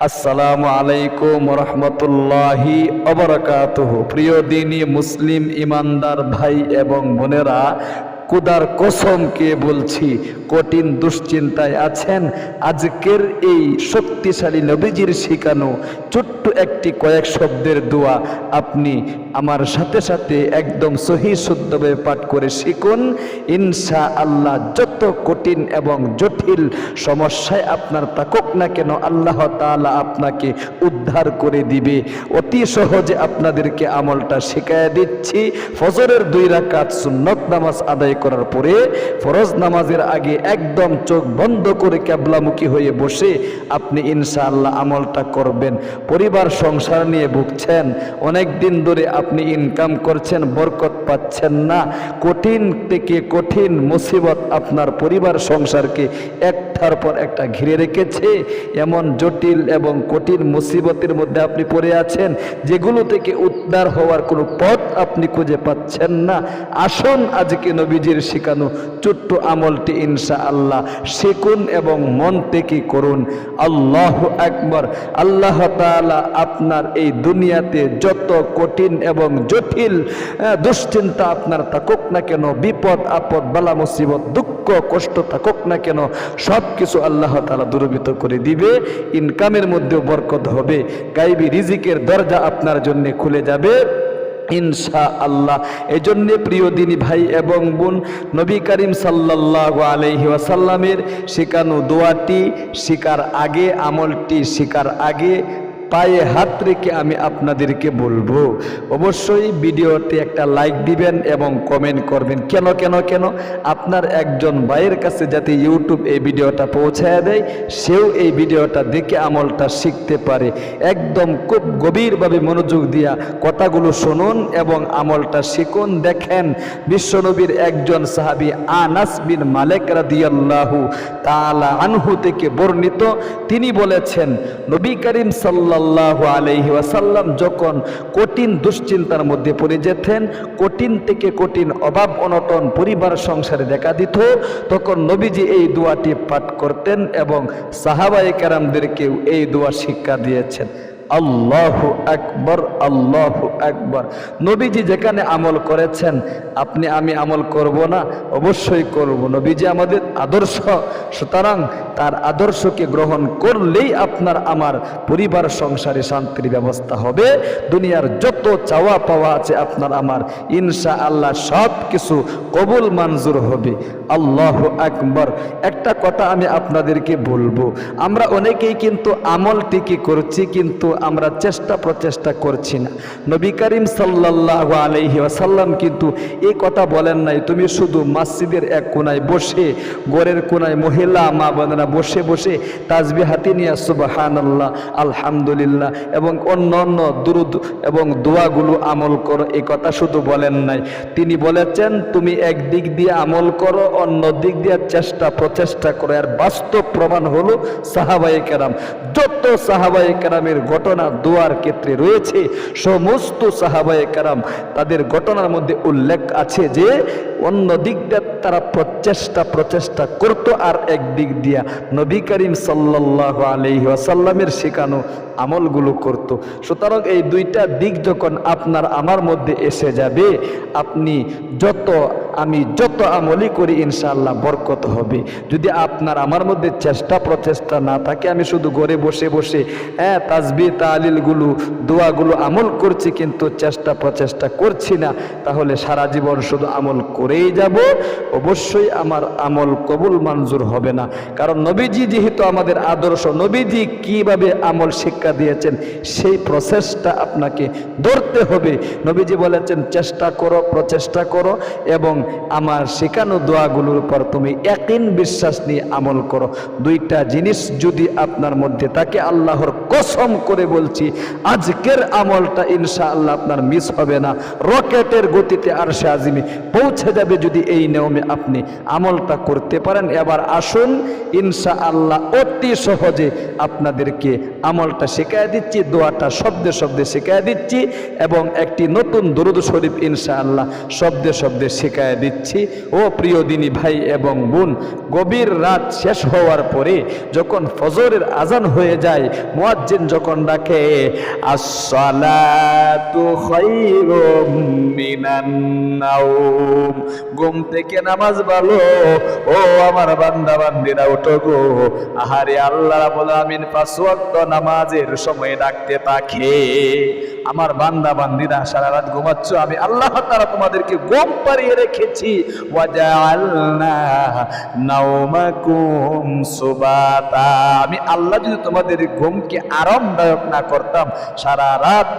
আসসালামু আলাইকুম রহমতুল্লাহি ওয়াবারাকাতুহু। প্রিয় দিনী মুসলিম ইমানদার ভাই এবং বোনেরা, খুদার কসমকে বলছি, কঠিন দুশ্চিন্তায় আছেন। আজকের এই শক্তিশালী নবীজির শিখানো ছোট্ট একটি কয়েক শব্দের দোয়া আপনি আমার সাথে সাথে একদম সহি শুদ্ধভাবে পাঠ করে শিখুন। ইনশাআল্লাহ যত কঠিন এবং জটিল সমস্যায় আপনার থাকুক না কেন, আল্লাহ তাআলা আপনাকে উদ্ধার করে দিবে। অতি সহজে আপনাদেরকে আমলটা শিখাইয়া দিচ্ছি। ফজরের 2 রাকাত সুন্নত নামাজ আদায় করার পরে ফরজ নামাজের আগে একদম চোখ বন্ধ করে কিবলামুখী হয়ে বসে আপনি ইনশাআল্লাহ আমলটা করবেন। পরিবার সংসার নিয়ে ভুগছেন, অনেক দিন ধরে আপনি ইনকাম করছেন, বরকত পাচ্ছেন না, কঠিন থেকে কঠিন মুসিবত আপনার পরিবার সংসারকে একটার পর একটা ঘিরে রেখেছে। এমন জটিল এবং কঠিন মুসিবতের মধ্যে আপনি পড়ে আছেন, যেগুলো থেকে উদ্ধার হওয়ার কোনো পথ আপনি খুঁজে পাচ্ছেন না। আসুন আজকে নবীজির শিখানো ছোট্ট আমলটি ইনশাআল্লাহ শিখুন এবং মন থেকে করুন। আল্লাহু আকবার। আল্লাহ তাআলা আপনার এই দুনিয়াতে যত কঠিন এবং জটিল দুশ্চিন্তা আপনার থাকুক না কেন, বিপদ আপদ বালা মুসিবত দুঃখ কষ্ট থাকুক না কেন, সব কিছু আল্লাহ তাআলা দূরীভূত করে দিবে। ইনকামের মধ্যেও বরকত হবে, গায়বী রিজিকের দরজা আপনার জন্য খুলে যাবে ইনশাআল্লাহ। এজন্য প্রিয় দিনী ভাই এবং বোন, নবী করিম সাল্লাল্লাহু আলাইহি ওয়াসাল্লামের শেখানো দোয়াটি শিকার আগে, আমলটি শিকার আগে পায়ে হাত রেখে আমি আপনাদেরকে বলবো, অবশ্যই ভিডিওতে একটা লাইক দিবেন এবং কমেন্ট করবেন। কেন কেন কেন আপনার একজন ভাইয়ের কাছে যাতে ইউটিউব এই ভিডিওটা পৌঁছায় দেয়, সেও এই ভিডিওটা দেখে আমলটা শিখতে পারে। একদম খুব গভীরভাবে মনোযোগ দিয়া কথাগুলো শুনুন এবং আমলটা শিখুন। দেখেন, বিশ্বনবীর একজন সাহাবী আনাস বিন মালিক রাদিয়াল্লাহু তাআলা আনহু থেকে বর্ণিত, তিনি বলেছেন, নবী করিম সাল্লাল্লাহু আলাইহি ওয়াসাল্লাম যখন কঠিন দুশ্চিন্তার মধ্যে পড়ে যেতেন, কঠিন থেকে কঠিন অভাব অনটন পরিবার সংসারে দেখা দিত, তখন নবীজি এই দোয়াটি পাঠ করতেন এবং সাহাবায়ে কেরামদেরকেও এই দোয়া শিক্ষা দিয়েছেন। আল্লাহু আকবার, আল্লাহু আকবার। নবীজি যেখানে আমল করেছেন, আমি আমল করব না? অবশ্যই করব। নবীজি আমাদের আদর্শ, সুতরাং তার আদর্শকে গ্রহণ করলেই আপনার আমার পরিবার সংসারে শান্তির ব্যবস্থা হবে। দুনিয়ার যত চাওয়া পাওয়া আছে আপনার আমার, ইনশাআল্লাহ সব কিছু কবুল মঞ্জুর হবে। আল্লাহু আকবার। একটা কথা আমি আপনাদেরকে বলবো, আমরা অনেকেই কিন্তু আমল ঠিকই করছি, কিন্তু আমরা চেষ্টা প্রচেষ্টা করছি না। নবী করিম সাল্লাল্লাহু আলাইহি ওয়াসাল্লাম কিন্তু এই কথা বলেন নাই, তুমি শুধু মসজিদের এক কোনায় বসে, ঘরের কোনায় মহিলা মা বোনেরা বসে বসে তাসবিহ হাতে নিয়ে সুবহানাল্লাহ আলহামদুলিল্লাহ এবং অন্যান্য দুরূদ এবং দোয়াগুলো আমল করো, এই কথা শুধু বলেন নাই। তিনি বলেছেন, তুমি একদিক দিয়ে আমল করো, অন্য দিক দিয়ে চেষ্টা প্রচেষ্টা করো। আর বাস্তব প্রমাণ হলো সাহাবায়ে কেরাম। যত সাহাবায়ে কেরামের ঘটনা দোয়ার ক্ষেত্রে রয়েছে, সমস্ত সাহাবায়ে কেরাম তাদের ঘটনার মধ্যে উল্লেখ আছে যে অন্য দিক দিয়ে তারা প্রচেষ্টা করতো, আর একদিক দিয়া নবী করিম সাল্লাল্লাহু আলাইহি ওয়াসাল্লামের শেখানো আমলগুলো করত। সুতরাং এই দুইটা দিক যখন আপনার আমার মধ্যে এসে যাবে, আমি যত আমলই করি ইনশাআল্লাহ বরকত হবে। যদি আপনার আমার মধ্যে চেষ্টা প্রচেষ্টা না থাকে, আমি শুধু ঘরে বসে বসে তাসবিহ তাহলিলগুলো দোয়াগুলো আমল করছি কিন্তু চেষ্টা প্রচেষ্টা করছি না, তাহলে সারা জীবন শুধু আমল করেই যাব, অবশ্যই আমার আমল কবুল মঞ্জুর হবে না। কারণ নবীজি যেহেতু আমাদের আদর্শ, নবীজি কিভাবে আমল শিক্ষা দিয়েছেন সেই প্রসেসটা আপনাকে ধরতে হবে। নবীজি বলেছেন, চেষ্টা করো, প্রচেষ্টা করো এবং আমার শেখানো দোয়াগুলোর উপর তুমি ইয়াকিন বিশ্বাস নিয়ে আমল করো। দুইটা জিনিস যদি আপনার মধ্যে থাকে, আল্লাহর কসম করে বলছি, আজকের আমলটা ইনশাআল্লাহ আপনার মিস হবে না। রকেটের গতিতে আরশে আজিমে পৌঁছে যাবে যদি এই নিয়মে আপনি আমলটা করতে পারেন। এবার আসুন ইনশাআল্লাহ অতি সহজে আপনাদেরকে আমলটা শেখায় দিচ্ছি, দোয়াটা শব্দে শব্দে শেখায় দিচ্ছি এবং একটি নতুন দুরূদ শরীফ ইনশাআল্লাহ শব্দে শব্দে শেখায় পৌঁছায় দিচ্ছি। ও প্রিয় দিনী ভাই এবং বোন, গভীর রাত শেষ হওয়ার পরে যখন ফজরের আজান হয়ে যায়, মুয়াজ্জিন যখন ডাকে আসসালাতু খায়রুম মিনান নাওম, ঘুম থেকে নামাজ ভালো, ও আমার বান্দা বান্দিরা ওঠো গো। আহারে আল্লাহ রাব্বুল আমিন পাঁচ ওয়াক্ত নামাজের সময় ডাকতে থাকে। আমার বান্দা বান্দিরা সারা রাত ঘুমাচ্ছ, আমি আল্লাহ তাআলা তোমাদেরকে ঘুম পাড়িয়ে রেখেছি। ওয়াজআলনা নাওমাকুম সুবাতা, আমি আল্লাহ যদি তোমাদের ঘুমকে আরামদায়ক না করতাম, সারা রাত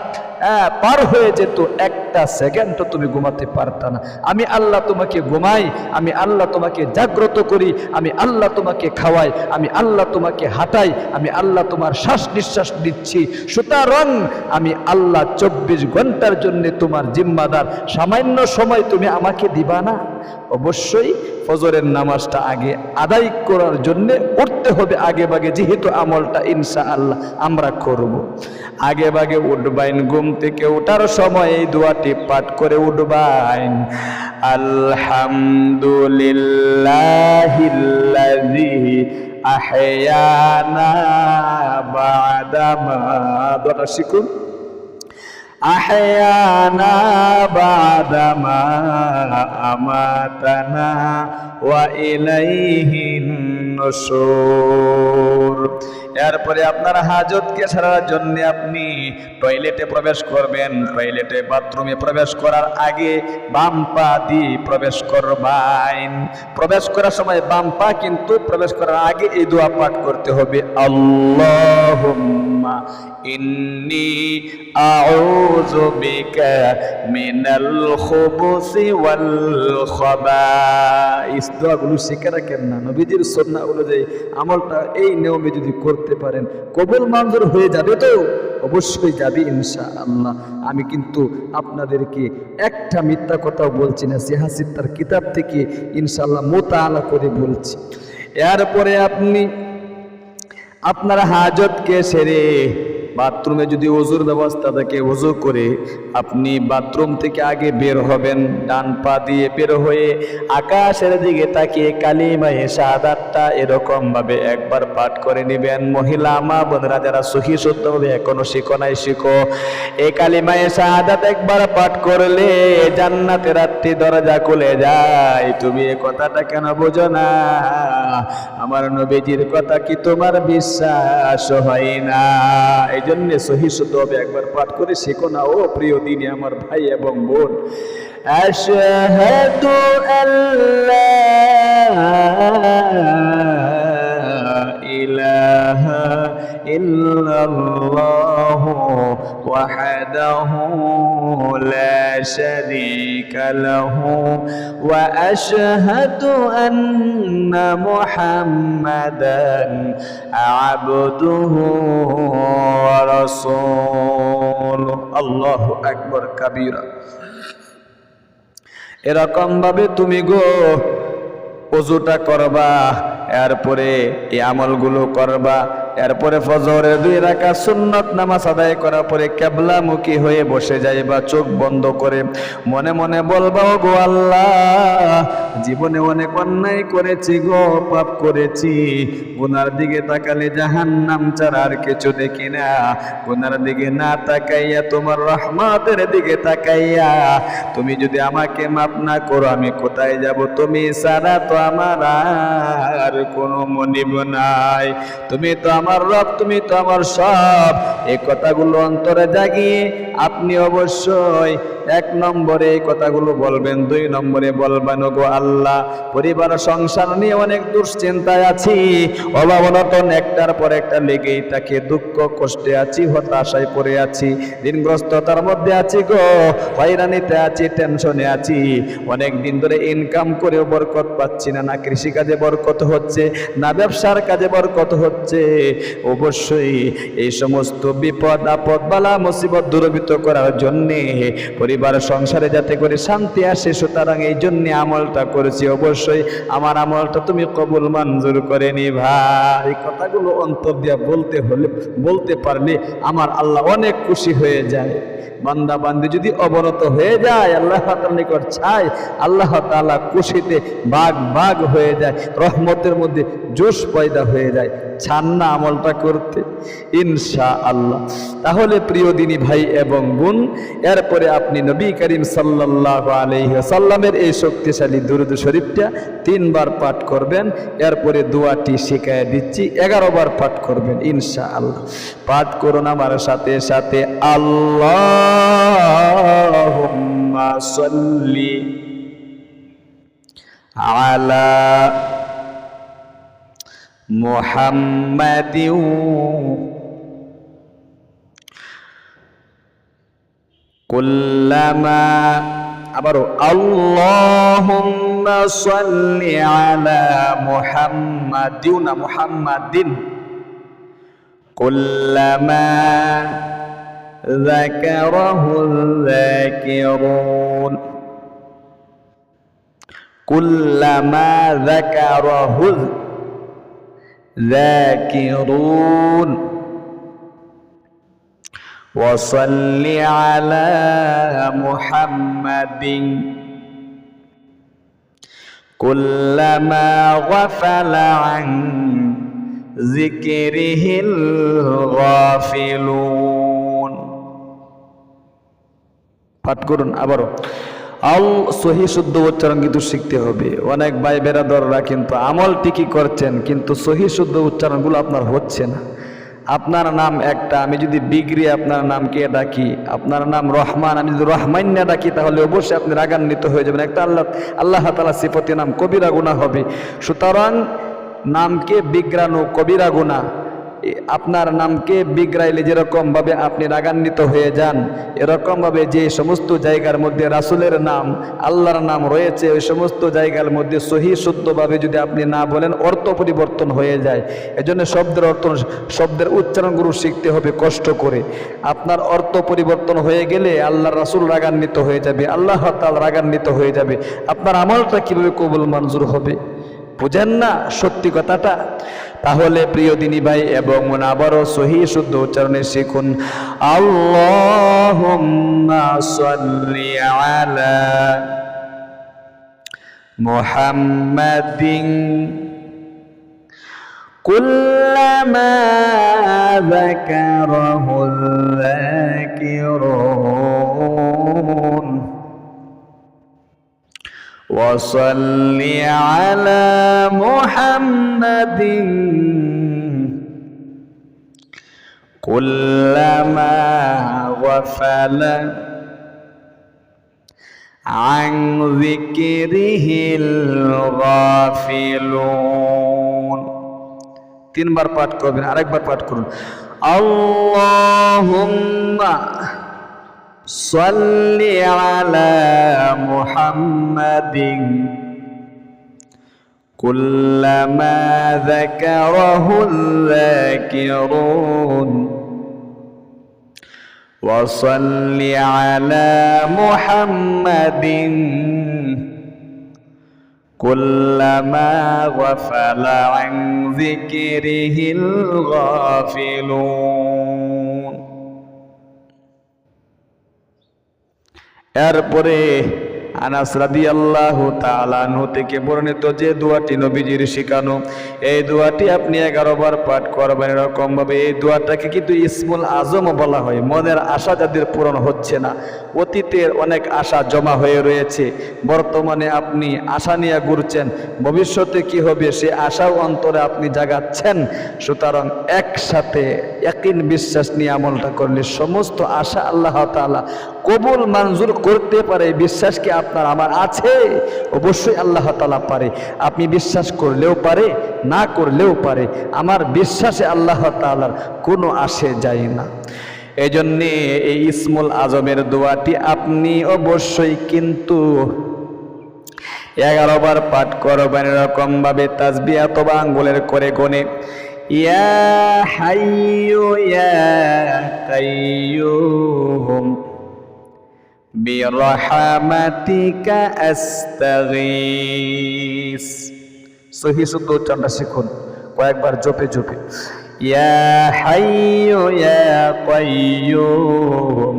পার হয়ে যেত, একটা সেকেন্ডও তুমি ঘুমাতে পারতা না। আমি আল্লাহ তোমাকে ঘুমাই, আমি আল্লাহ তোমাকে জাগ্রত করি, আমি আল্লাহ তোমাকে খাওয়াই, আমি আল্লাহ তোমাকে হাঁটাই, আমি আল্লাহ তোমার শ্বাস নিঃশ্বাস দিচ্ছি। সুতরাং আমি আল্লাহ 24 ঘন্টার জন্য তোমার জিম্মাদার। সামান্য সময় তুমি আমাকে দিবা না? অবশ্যই ফজরের নামাজটা আগে আদায় করার জন্য উঠতে হবে আগে ভাগে, যেহেতু আমলটা ইনশাআল্লাহ আমরা করব। আগে ভাগে উঠবাইন, ঘুম থেকে ওঠার সময় এই দোয়াটি পাঠ করে উঠবাইন, আলহামদুলিল্লাহিল্লাযী আহয়ানা বা'দামা, দোয়াটা শিখুন, আহয়ানা বা'দামা আমাতানা ওয়া ইলাইহিন নুশুর। এরপরে আপনার হাজতকে সারার জন্য আপনি টয়লেটে প্রবেশ করবেন। টয়লেটে বাথরুমে প্রবেশ করার আগে বাম পা দিয়ে প্রবেশ করবেন। প্রবেশ করার সময় বাম পা কিন্তু প্রবেশ করার আগে এই দোয়া পাঠ করতে হবে, আল্লাহুম্মা ইন্নী আউযু বিকা মিনাল খুবুসি ওয়াল খাবাইস। দোয়াগুলো শিখে রাখেন না, নবীজির সুন্নাহ অনুযায়ী আমলটা এই নিয়মে যদি করতে পারেন কবুল মঞ্জুর হয়ে যাবে তো? অবশ্যই যাবে ইনশাআল্লাহ। আমি কিন্তু আপনাদেরকে একটা মিথ্যা কথাও বলছি না, সিহাসিদ তার কিতাব থেকে ইনশাআল্লাহ মুতাআলা করে বলছি। এরপরে আপনি আপনার হাজতকে সেরে বাথরুমে যদি ওযুর ব্যবস্থা থাকে, ওযু করে আপনি বাথরুম থেকে আগে বের হবেন। ডান পা দিয়ে বের হয়ে আকাশের দিকে তাকিয়ে কালিমায়ে শাহাদাতটা এরকম ভাবে একবার পাঠ করে নেবেন। মহিলা মা বোনেরা যারা সহি শুদ্ধভাবে এখনো শিখো নাই, শিখো। এই কালিমায়ে শাহাদাত একবার পাঠ করলে জান্নাতের 8টি দরজা খুলে যায়। তুমি এই কথাটা কেন বোঝো না? আমার নবীজির কথা কি তোমার বিশ্বাস হয় না? এই জন্য সহি শুদ্ধভাবে একবার পাঠ করে শেখো না। ও প্রিয় দিনী আমার ভাই এবং বোন, আশহাদু আল্লা ইলাহা ইল্লাল্লাহু ওয়াহদাহু লা শারীকা লাহু ওয়া আশহাদু আন্না মুহাম্মাদান আবদুহু ওয়া রাসূলুহু। আল্লাহু আকবার কাবীরা। এরকম ভাবে তুমি গো ওযুটা করবা, এরপরে এই আমলগুলো করবা। এরপরে ফজরের 2 রাকাত সুন্নত নামাজ আদায় করার পরে কিবলামুখী হয়ে বসে যাইবা, চোখ বন্ধ করে মনে মনে বলবা, ও গো আল্লাহ, জীবনে অনেক অন্যায় করেছি গো, পাপ করেছি। গুনার দিকে তাকালে জাহান্নাম ছাড়া আর কিছু দেখি না। গুনার দিকে না তাকাইয়া তোমার রহমতের দিকে তাকাইয়া তুমি যদি আমাকে মাফ না করো, আমি কোথায় যাব? তুমি ছাড়া তো আমার আর কোনো মনিব নাই। তুমি তো আমার রব, তুমি তো আমার সব। এই কথাগুলো অন্তরে জাগিয়ে আপনি অবশ্যই 1 নম্বরে এই কথাগুলো বলবেন। 2 নম্বরে বলবেন, গো আল্লাহ, পরিবার সংসার নিয়ে অনেক দুশ্চিন্তায় আছি, অভাব অনটন একটার পর একটা লেগেই থাকে, দুঃখ কষ্টে আছি, হতাশায় পড়ে আছি, ঋণগ্রস্ততার মধ্যে আছি গো, হয়রানিতে আছি, টেনশনে আছি। অনেক দিন ধরে ইনকাম করেও বরকত পাচ্ছি না, না কৃষিকাজে বরকত হচ্ছে, না ব্যবসার কাজে বরকত হচ্ছে। অবশ্যই এই সমস্ত বিপদ আপদ বালা মুসিবত দূরীভূত করার জন্যে পরিবার সংসারে যাতে করে শান্তি আসে, সুতরাং এই জন্য আমলটা করেছি, অবশ্যই আমার আমলটা তুমি কবুল মঞ্জুর করে নিবা। এই কথাগুলো অন্তর দিয়া বলতে পারলে আমার আল্লাহ অনেক খুশি হয়ে যায়। বান্দা বান্দি যদি অবনত হয়ে যায়, আল্লাহ তাআলার নিকট চায়, আল্লাহ তাআলা খুশিতে বাগ হয়ে যায়, রহমতের মধ্যে জোশ পয়দা হয়ে যায়। চান না আমলটা করতে ইনশাআল্লাহ? তাহলে প্রিয় দিনী ভাই এবং বোন, এরপরে আপনি নবী করিম সাল্লাল্লাহু আলাইহি ওয়াসাল্লামের এই শক্তিশালী দুরূদ শরীফটা 3 বার পাঠ করবেন। এরপরে দোয়াটি শিখায় দিচ্ছি, 11 বার পাঠ করবেন ইনশাআল্লাহ। পাঠ করুন আমার সাথে সাথে, আল্লাহুম্মা সাল্লি আলা মুহাম্মাদিন কুল্লামা, আবারও আল্লাহুম্মা সাল্লি আলা মুহাম্মাদিন, মুহাম্মাদিন কুল্লামা যাকারাহুল যাকিরুন, কুল্লামা যাকারাহুল যাকিরুন, وصل على محمد كلما غفل عن ذكره الغافلون। পাঠ করুন আবারও। সহি শুদ্ধ উচ্চারণ কিন্তু শিখতে হবে। অনেক ভাই বেরাদররা কিন্তু আমল ঠিকই করছেন, কিন্তু সহি শুদ্ধ উচ্চারণগুলো আপনার হচ্ছে না। আপনার নাম একটা, আমি যদি বিগড়ি আপনার নামকে ডাকি, আপনার নাম রহমান, আমি যদি রহমান্না ডাকি, তাহলে অবশ্যই আপনি রাগান্বিত হয়ে যাবেন। একটা আল্লাহ তাআলা সিফতি নাম কবিরা গুনাহ হবে। সুতরাং নামকে বিগড়ানো কবিরা গুনাহ। আপনার নামকে বিগড়াইলে যেরকম ভাবে আপনি রাগান্বিত হয়ে যান, এরকম ভাবে যে সমস্ত জায়গার মধ্যে রাসূলের নাম, আল্লাহর নাম রয়েছে, ওই সমস্ত জায়গার মধ্যে সহি শুদ্ধভাবে যদি আপনি না বলেন, অর্থ পরিবর্তন হয়ে যায়। এজন্য শব্দের উচ্চারণগুলো শিখতে হবে কষ্ট করে। আপনার অর্থ পরিবর্তন হয়ে গেলে আল্লাহর রাসূল রাগান্বিত হয়ে যাবে, আল্লাহ তাআলা রাগান্বিত হয়ে যাবে। আপনার আমলটা কিভাবে কবুল মঞ্জুর হবে? বুঝেন না সত্যি কথাটা? তাহলে প্রিয় দিনী ভাই এবং আবারও সহি শুদ্ধ উচ্চারণে শিখুন, আল্লাহুম্মা সাল্লি আলা মুহাম্মাদিন কুল্লামা যাকারাহুল যাকিরুন, وصل على محمد كلما غفل عن ذكره الغافلون। 3 বার পাঠ করবেন, আরেকবার পাঠ করুন, আল্লাহুম্মা সাল্লি আলা মুহাম্মাদিন কুল্লামা যাকারাহুল যাকিরুন, ওয়া সাল্লি আলা মুহাম্মাদিন কুল্লামা গাফালা আন যিকরিহিল গাফিলুন। এরপরে আনাস রাদিয়াল্লাহু তাআলা আনহু থেকে বর্ণিত যে দোয়াটি নবীজির শিখানো, এই দোয়াটি আপনি 11 বার পাঠ করবেন। এরকম ভাবে এই দোয়াটাকে কিন্তু ইসমুল আজম বলা হয়। মনের আশা যাদের পূরণ হচ্ছে না, অতীতের অনেক আশা জমা হয়ে রয়েছে, বর্তমানে আপনি আশা নিয়ে ঘুরছেন, ভবিষ্যতে কি হবে সে আশাও অন্তরে আপনি জাগাচ্ছেন। সুতরাং একসাথে ইয়াকিন বিশ্বাস নিয়ে আমলটা করলে সমস্ত আশা আল্লাহ তাআলা কবুল মঞ্জুর করতে পারে। বিশ্বাস কি আপনার আমার আছে? অবশ্যই আল্লাহ তাআলা পারে। আপনি বিশ্বাস করলেও পারে, না করলেও পারে। আমার বিশ্বাসে আল্লাহ তাআলার কোনো আসে যায় না। এই জন্যে এই ইসমুল আজমের দোয়াটি আপনি অবশ্যই কিন্তু 11 বার পাঠ করবেন। এরকম ভাবে তাসবিহ অথবা আঙ্গুলের করে গনে, ইয়া হাইয়ু ইয়া কাইয়ুম বিরহমাতিকা আস্তাগীস। সহি শুদ্ধ উচ্চারণটা শিখুন কয়েকবার জপে জপে। ইয়া হাইয়ু ইয়া কাইয়ুম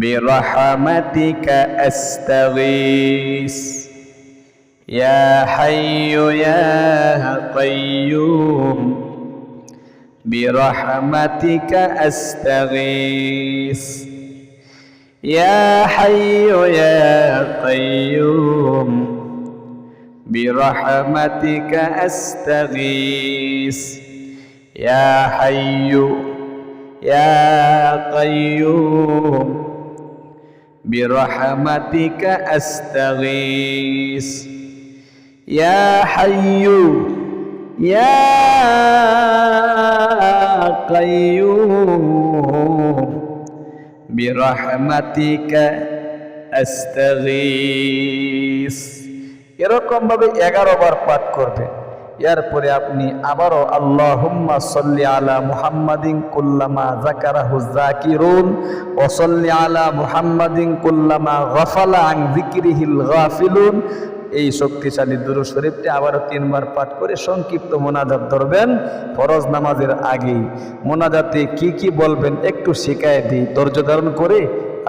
বিরহমাতিকা আস্তাগীস। ইয়া হাইয়ু ইয়া কাইয়ুম বিরহমাতিকা আস্তাগীস। ইয়া হাইয়ু ইয়া কাইয়ুম বিরহমাতিকা আস্তাগীস। ইয়া হাইয়ু ইয়া কাইয়ুম বিরহমাতিকা আস্তাগীস। ইয়া হাইয়ু ইয়া কাইয়ুম বিরহমাতিকা আস্তাগীস। এরকম ভাবে 11 বার পাঠ করবেন। এরপরে আপনি আবারও আল্লাহুম্মা সাল্লি আলা মুহাম্মাদিন কুল্লামা যাকারাহু যাকিরুন ওয়া সাল্লি আলা মুহাম্মাদিন কুল্লামা গাফালা আন যিকরিহিল গাফিলুন, এই শক্তিশালী দুরূদ শরীফটি আবারও 3 বার পাঠ করে সংক্ষিপ্ত মোনাজাত ধরবেন ফরজ নামাজের আগেই। মোনাজাতে কি কি বলবেন একটু শিখায় দিই, ধৈর্য ধারণ করে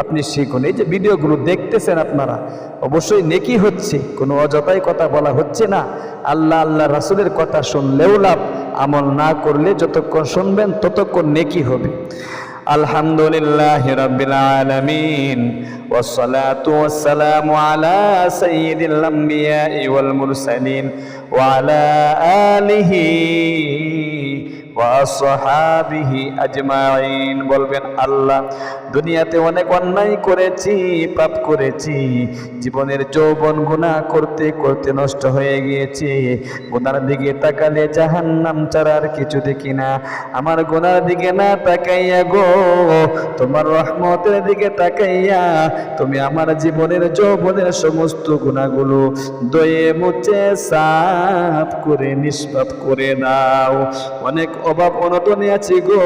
আপনি শিখুন। এই যে ভিডিওগুলো দেখতেছেন আপনারা, অবশ্যই নেকি হচ্ছে, কোনো অযথাই কথা বলা হচ্ছে না। আল্লাহ আল্লাহ রাসূলের কথা শুনলেও লাভ, আমল না করলে যতক্ষণ শুনবেন ততক্ষণ নেকি হবে। আলহামদুলিল্লাহি রাব্বিল আলামিন ওয়াসসালাতু ওয়াসসালামু আলা সাইয়্যিদিল আমবিয়াই ওয়াল মুরসালিন ওয়া আলা আলিহি ওয়া আসহাবিহি আজমাইন। বলবেন আল্লাহ, দুনিয়াতে অনেক অন্যায় করেছি, পাপ করেছি, জীবনের যৌবন গুনাহ করতে করতে নষ্ট হয়ে গিয়েছে। গুনার দিকে তাকালে জাহান্নাম ছাড়া আর কিছু দেখি না। আমার গুনার দিকে না তাকাইয়া গো, তোমার রহমতের দিকে তাকাইয়া তুমি আমার জীবনের যৌবনের সমস্ত গুনাহগুলো দয়ে মুছে সাফ করে নিষ্পাপ করে দাও। অনেক অভাব অনটনে আছি গো,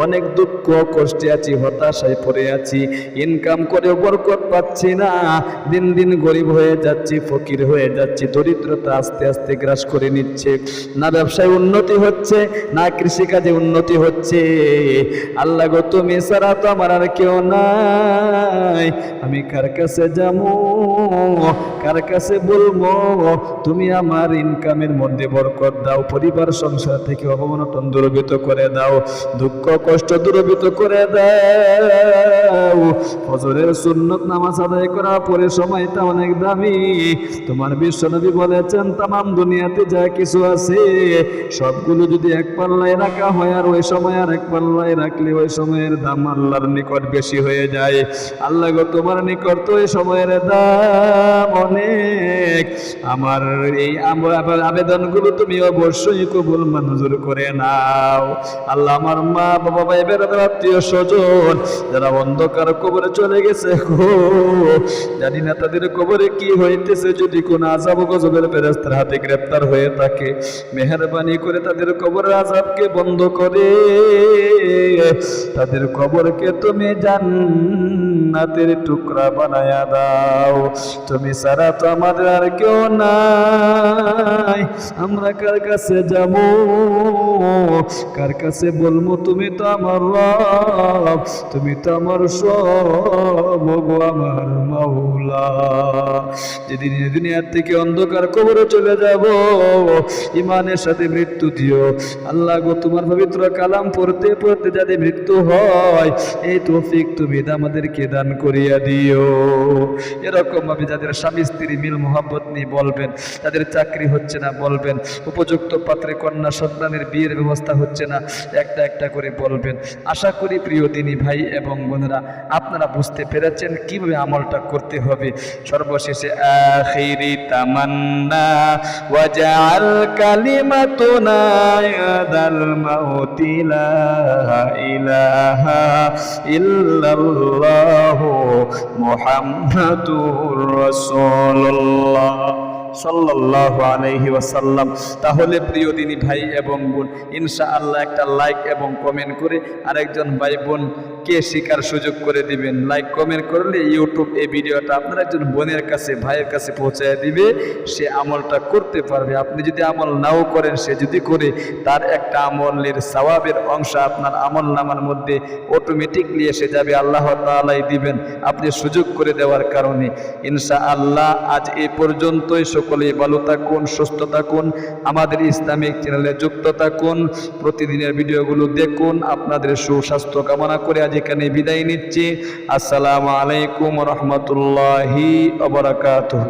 অনেক দুঃখ কষ্টে আছি, হতাশায় পড়ে আছি, ইনকাম করে বরকত পাচ্ছি না, দিন দিন গরিব হয়ে যাচ্ছি, ফকির হয়ে যাচ্ছি, দরিদ্রতা আস্তে আস্তে গ্রাস করে নিচ্ছে, না ব্যবসায় উন্নতি হচ্ছে, না কৃষিকাজে উন্নতি হচ্ছে। আল্লাহ গো, তুমি ছাড়া তো আমার আর কেউ নাই, আমি কার কাছে যাবো, কার কাছে বলবো? তুমি আমার ইনকামের মধ্যে বরকত দাও, পরিবার সংসার থেকে অবনতন দূরীভূত করে দাও, দুঃখ কষ্ট দূরীভূত করে দাও। ফজরের সুন্নত নামাজ আদায় করার পরে সময়টা অনেক দামি। তোমার বিশ্বনবী বলেছেন, তামাম দুনিয়াতে যা কিছু আছে সবগুলো যদি এক পাল্লায় রাখা হয় আর ওই সময় আর এক পাল্লায় রাখলে ওই সময়ের দাম আল্লাহর নিকট বেশি হয়ে যায়। আল্লাহ গো, তোমার নিকট তো এই সময়ের দাম অনেক। আমার এই আবেদনগুলো তুমি অবশ্যই কবুল মঞ্জুর করে নাও। আল্লাহ, আমার মা বাবা ভাই বেড়াদার আত্মীয় স্বজন যারা অন্ধকার কবরে চলে গেছে গো, জানি না তাদের কবরে কি হইতেছে, যদি কোন আযাব গজবের ফেরেশতার হাতে গ্রেফতার হয়ে থাকে, মেহেরবানি করে তাদের কবরের আযাবকে বন্ধ করে তাদের কবরকে তুমি জান্নাতের টুকরা বানায়া দাও। তুমি ছাড়া তো আমাদের আর কেউ নাই, আমরা কার কাছে যাব, কার কাছে বলবো? তুমি তো আমার রব, তুমি তো আমার সব, আমার মাওলা। যেদিন দুনিয়ার থেকে অন্ধকার কবরে চলে যাব, ইমানের সাথে মৃত্যু দিও। আল্লাহ গো, তোমার পবিত্র কালাম পড়তে পড়তে যাতে মৃত্যু হয়, এই তৌফিক তুমি আমাদেরকে দান করিয়া দিও। এরকম ভাবে যাদের স্বামী স্ত্রী মিল মোহাব্বত নিয়ে বলবেন, তাদের চাকরি হচ্ছে না বলবেন, উপযুক্ত পাত্রে কন্যা সন্তানের বিয়ের ব্যবস্থা হচ্ছে না, একটা একটা করে বলবেন। আশা করি প্রিয় দিনী ভাই এবং বোনেরা, আপনারা বুঝতে পেরেছেন কিভাবে আমলটা করতে হবে। সর্বশেষে আখিরি তামান্না ওয়াজআল কালিমাতুনা ইয়াদাল মাউতি লা ইলাহা ইল্লাল্লাহু মুহাম্মাদুর রাসূলুল্লাহ। সাল্লাল্লাহু আলাইহি ওয়াসাল্লাম। তাহলে প্রিয় দিনী ভাই এবং বোন, ইনশাআল্লাহ একটা লাইক এবং কমেন্ট করে আরেকজন ভাই বোন কে শিকার সুযোগ করে দিবেন। লাইক কমেন্ট করলে ইউটিউব এই ভিডিওটা আপনার একজন বোনের কাছে ভাইয়ের কাছে পৌঁছায় দিবে, সে আমলটা করতে পারবে। আপনি যদি আমল নাও করেন, সে যদি করে, তার একটা আমলের সওয়াবের অংশ আপনার আমল নামার মধ্যে অটোমেটিকলি এসে যাবে। আল্লাহ তাআলাই দিবেন আপনি সুযোগ করে দেওয়ার কারণে। ইনশাআল্লাহ আজ এই পর্যন্তই। সকলেই ভালো থাকুন, সুস্থ থাকুন, আমাদের ইসলামিক চ্যানেলে যুক্ত থাকুন, প্রতিদিনের ভিডিওগুলো দেখুন। আপনাদের সুস্বাস্থ্য কামনা করে আজ এখানে বিদায় নিচ্ছি। আসসালামু আলাইকুম ওয়া রাহমাতুল্লাহি ওয়া বারাকাতুহু।